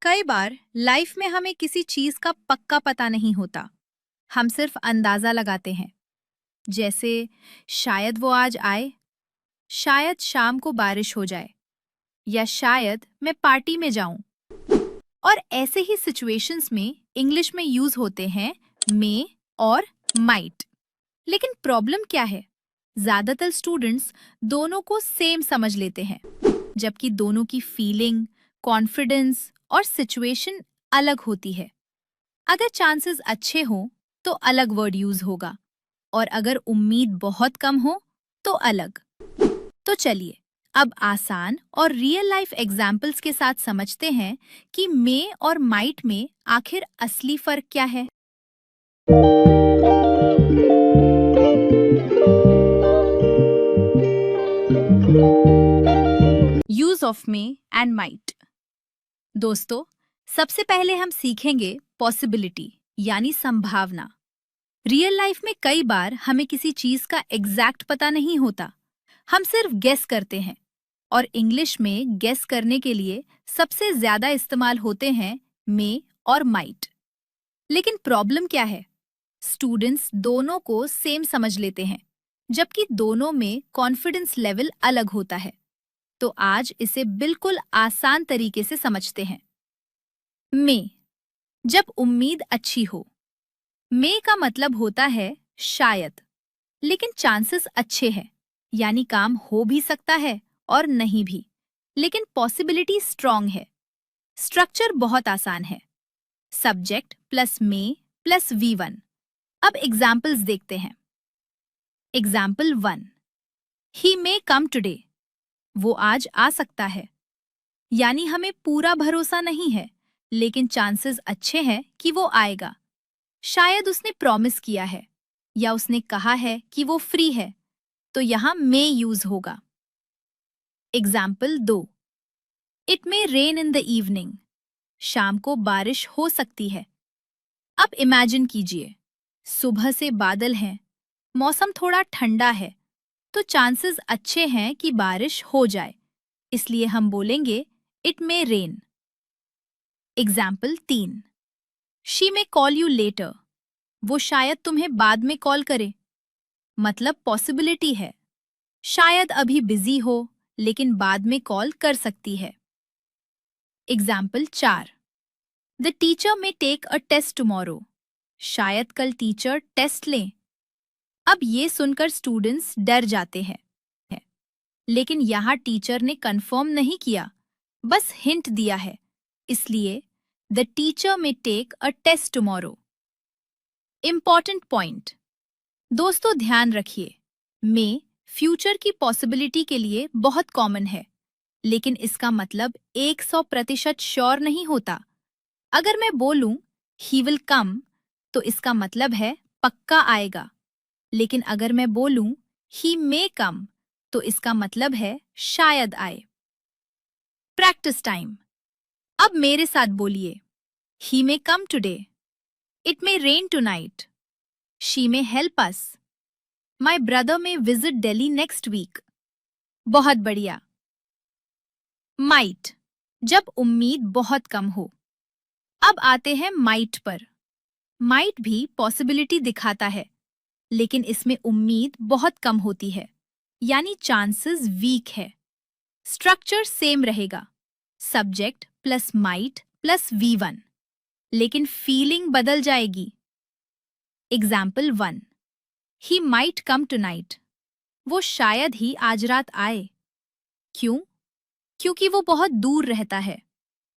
कई बार लाइफ में हमें किसी चीज का पक्का पता नहीं होता। हम सिर्फ अंदाजा लगाते हैं। जैसे शायद वो आज आए, शायद शाम को बारिश हो जाए, या शायद मैं पार्टी में जाऊं। और ऐसे ही सिचुएशंस में इंग्लिश में यूज होते हैं मे और माइट। लेकिन प्रॉब्लम क्या है? ज्यादातर स्टूडेंट्स दोनों को सेम समझ लेते हैं, जबकि दोनों की फीलिंग, कॉन्फिडेंस और सिचुएशन अलग होती है। अगर चांसेस अच्छे हों तो अलग वर्ड यूज होगा, और अगर उम्मीद बहुत कम हो तो अलग। तो चलिए अब आसान और रियल लाइफ एग्जाम्पल्स के साथ समझते हैं कि मे और माइट में आखिर असली फर्क क्या है। Use of May and might. दोस्तों, सबसे पहले हम सीखेंगे पॉसिबिलिटी यानी संभावना। रियल लाइफ में कई बार हमें किसी चीज का एग्जैक्ट पता नहीं होता, हम सिर्फ गेस करते हैं। और इंग्लिश में गेस करने के लिए सबसे ज्यादा इस्तेमाल होते हैं मे और माइट। लेकिन प्रॉब्लम क्या है? स्टूडेंट्स दोनों को सेम समझ लेते हैं, जबकि दोनों में कॉन्फिडेंस लेवल अलग होता है। तो आज इसे बिल्कुल आसान तरीके से समझते हैं। मे, जब उम्मीद अच्छी हो। मे का मतलब होता है शायद, लेकिन चांसेस अच्छे हैं, यानी काम हो भी सकता है और नहीं भी, लेकिन पॉसिबिलिटी स्ट्रांग है। स्ट्रक्चर बहुत आसान है, सब्जेक्ट प्लस मे प्लस V1। अब एग्जाम्पल्स देखते हैं। एग्जाम्पल 1, ही मे कम टुडे। वो आज आ सकता है, यानी हमें पूरा भरोसा नहीं है, लेकिन चांसेस अच्छे हैं कि वो आएगा। शायद उसने प्रॉमिस किया है, या उसने कहा है कि वो फ्री है, तो यहाँ मे यूज होगा। Example 2, it may rain in the evening. शाम को बारिश हो सकती है। अब इमेजिन कीजिए, सुबह से बादल हैं, मौसम थोड़ा ठंडा है, तो चांसेस अच्छे हैं कि बारिश हो जाए, इसलिए हम बोलेंगे it may rain. Example 3, she may call you later. वो शायद तुम्हें बाद में कॉल करे। मतलब पॉसिबिलिटी है, शायद अभी बिजी हो, लेकिन बाद में कॉल कर सकती है। Example 4, the teacher may take a test tomorrow. शायद कल टीचर टेस्ट लें। अब ये सुनकर स्टूडेंट्स डर जाते हैं, लेकिन यहाँ टीचर ने कंफर्म नहीं किया, बस हिंट दिया है, इसलिए the teacher may take a test tomorrow. Important point, दोस्तों ध्यान रखिए, मे फ्यूचर की पॉसिबिलिटी के लिए बहुत कॉमन है, लेकिन इसका मतलब 100% श्योर नहीं होता। अगर मैं बोलूं ही विल कम, तो इसका मतलब है पक्का आएगा। लेकिन अगर मैं बोलूं ही मे कम, तो इसका मतलब है शायद आए। Practice time. अब मेरे साथ बोलिए, he may come today, it may rain tonight, she may help us, my brother may visit Delhi next week. बहुत बढ़िया। माइट, जब उम्मीद बहुत कम हो। अब आते हैं माइट पर। माइट भी पॉसिबिलिटी दिखाता है, लेकिन इसमें उम्मीद बहुत कम होती है, यानी चांसेस वीक है। स्ट्रक्चर सेम रहेगा, subject plus might plus V1, लेकिन फीलिंग बदल जाएगी। एग्जाम्पल 1, ही माइट कम टुनाइट। वो शायद ही आज रात आए। क्यों? क्योंकि वो बहुत दूर रहता है,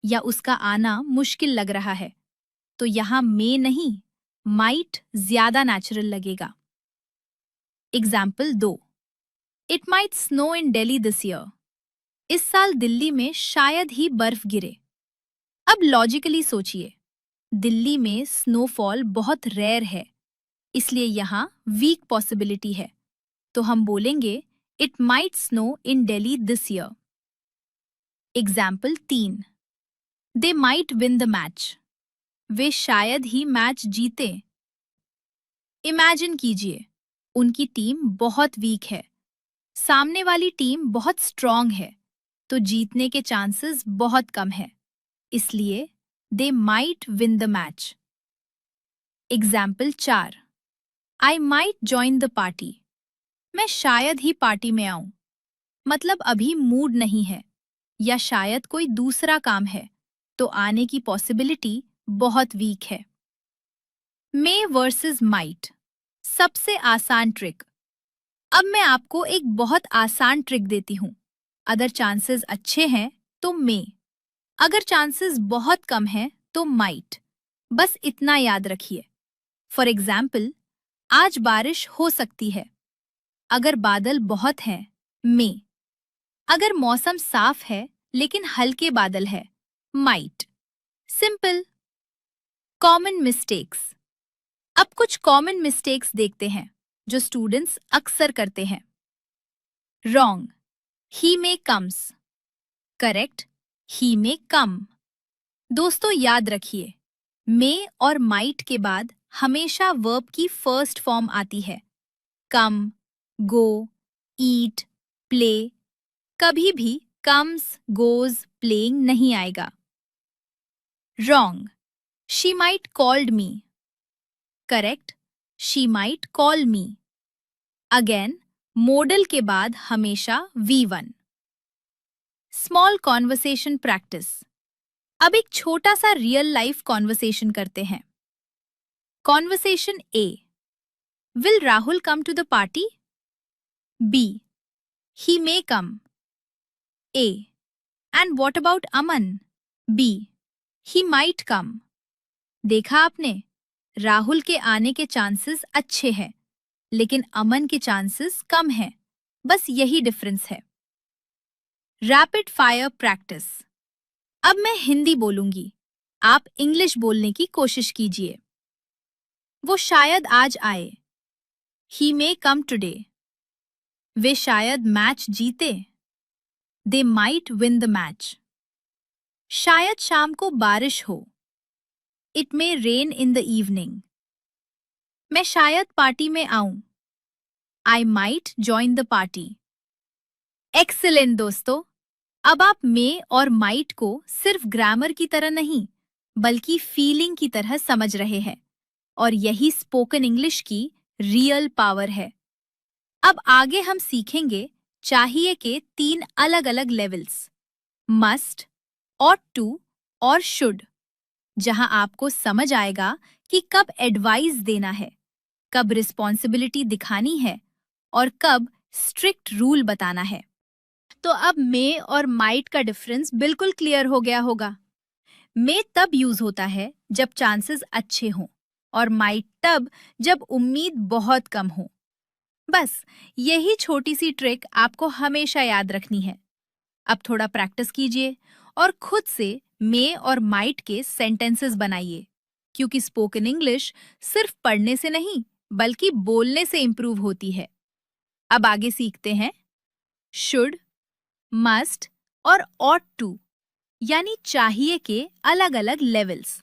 या उसका आना मुश्किल लग रहा है। तो यहाँ मे नहीं, माइट ज्यादा नेचुरल लगेगा। Example 2, it might snow in Delhi this year. इस साल दिल्ली में शायद ही बर्फ गिरे। अब लॉजिकली सोचिए, दिल्ली में स्नोफॉल बहुत रेयर है, इसलिए यहाँ वीक पॉसिबिलिटी है, तो हम बोलेंगे it might snow in Delhi this year. Example 3, they might win the match. वे शायद ही मैच जीते। इमेजिन कीजिए, उनकी टीम बहुत वीक है, सामने वाली टीम बहुत स्ट्रांग है, तो जीतने के चांसेस बहुत कम है। इसलिए दे might win the match. Example 4। I might join the party. मैं शायद ही पार्टी में आऊं, मतलब अभी मूड नहीं है या शायद कोई दूसरा काम है, तो आने की पॉसिबिलिटी बहुत वीक है। मे वर्सेस माइट, सबसे आसान ट्रिक। अब मैं आपको एक बहुत आसान ट्रिक देती हूं। अगर चांसेस अच्छे हैं तो मे, अगर चांसेस बहुत कम हैं तो माइट। बस इतना याद रखिए। फॉर एग्जाम्पल, आज बारिश हो सकती है। अगर बादल बहुत हैं, मे। अगर मौसम साफ है लेकिन हल्के बादल है, माइट। सिंपल। Common mistakes. अब कुछ कॉमन मिस्टेक्स देखते हैं जो स्टूडेंट्स अक्सर करते हैं। रॉन्ग, ही मे कम्स। करेक्ट, ही मे कम। दोस्तों याद रखिए, मे और माइट के बाद हमेशा वर्ब की फर्स्ट फॉर्म आती है। Come, go, eat, play. कभी भी कम्स, गोज, प्लेइंग नहीं आएगा। Wrong, she might called me. Correct, she might call me. Again, model के बाद हमेशा V1। Small conversation practice. अब एक छोटा सा रियल लाइफ कॉन्वर्सेशन करते हैं। Conversation A। Will Rahul come to the party? B। He may come. A। And what about Aman? B। He might come. देखा आपने, राहुल के आने के चांसेस अच्छे हैं, लेकिन अमन के चांसेस कम हैं। बस यही डिफरेंस है। Rapid fire practice. अब मैं हिंदी बोलूंगी, आप इंग्लिश बोलने की कोशिश कीजिए। वो शायद आज आए। ही मे कम टुडे। वे शायद मैच जीते। दे माइट विन द मैच। शायद शाम को बारिश हो। It may rain in the evening. मैं शायद पार्टी में आऊं। I might join the party. Excellent दोस्तों, अब आप मे और माइट को सिर्फ ग्रामर की तरह नहीं, बल्कि फीलिंग की तरह समझ रहे हैं, और यही स्पोकन इंग्लिश की रियल पावर है। अब आगे हम सीखेंगे चाहिए के 3 अलग-अलग लेवल्स, मस्ट, ऑट टू और शुड, जहां आपको समझ आएगा कि कब एडवाइस देना है, कब रिस्पॉन्सिबिलिटी दिखानी है और कब स्ट्रिक्ट रूल बताना है। तो अब मे और माइट का डिफरेंस बिल्कुल क्लियर हो गया होगा। मे तब यूज होता है जब चांसेस अच्छे हों और माइट तब जब उम्मीद बहुत कम हो। बस यही छोटी सी ट्रिक आपको हमेशा याद रखनी है। अब थोड़ा प्रैक्टिस कीजिए और खुद से मे और माइट के सेंटेंसेस बनाइए, क्योंकि स्पोकन इंग्लिश सिर्फ पढ़ने से नहीं, बल्कि बोलने से इंप्रूव होती है। अब आगे सीखते हैं शुड, मस्ट और ऑट टू, यानी चाहिए के अलग-अलग लेवल्स।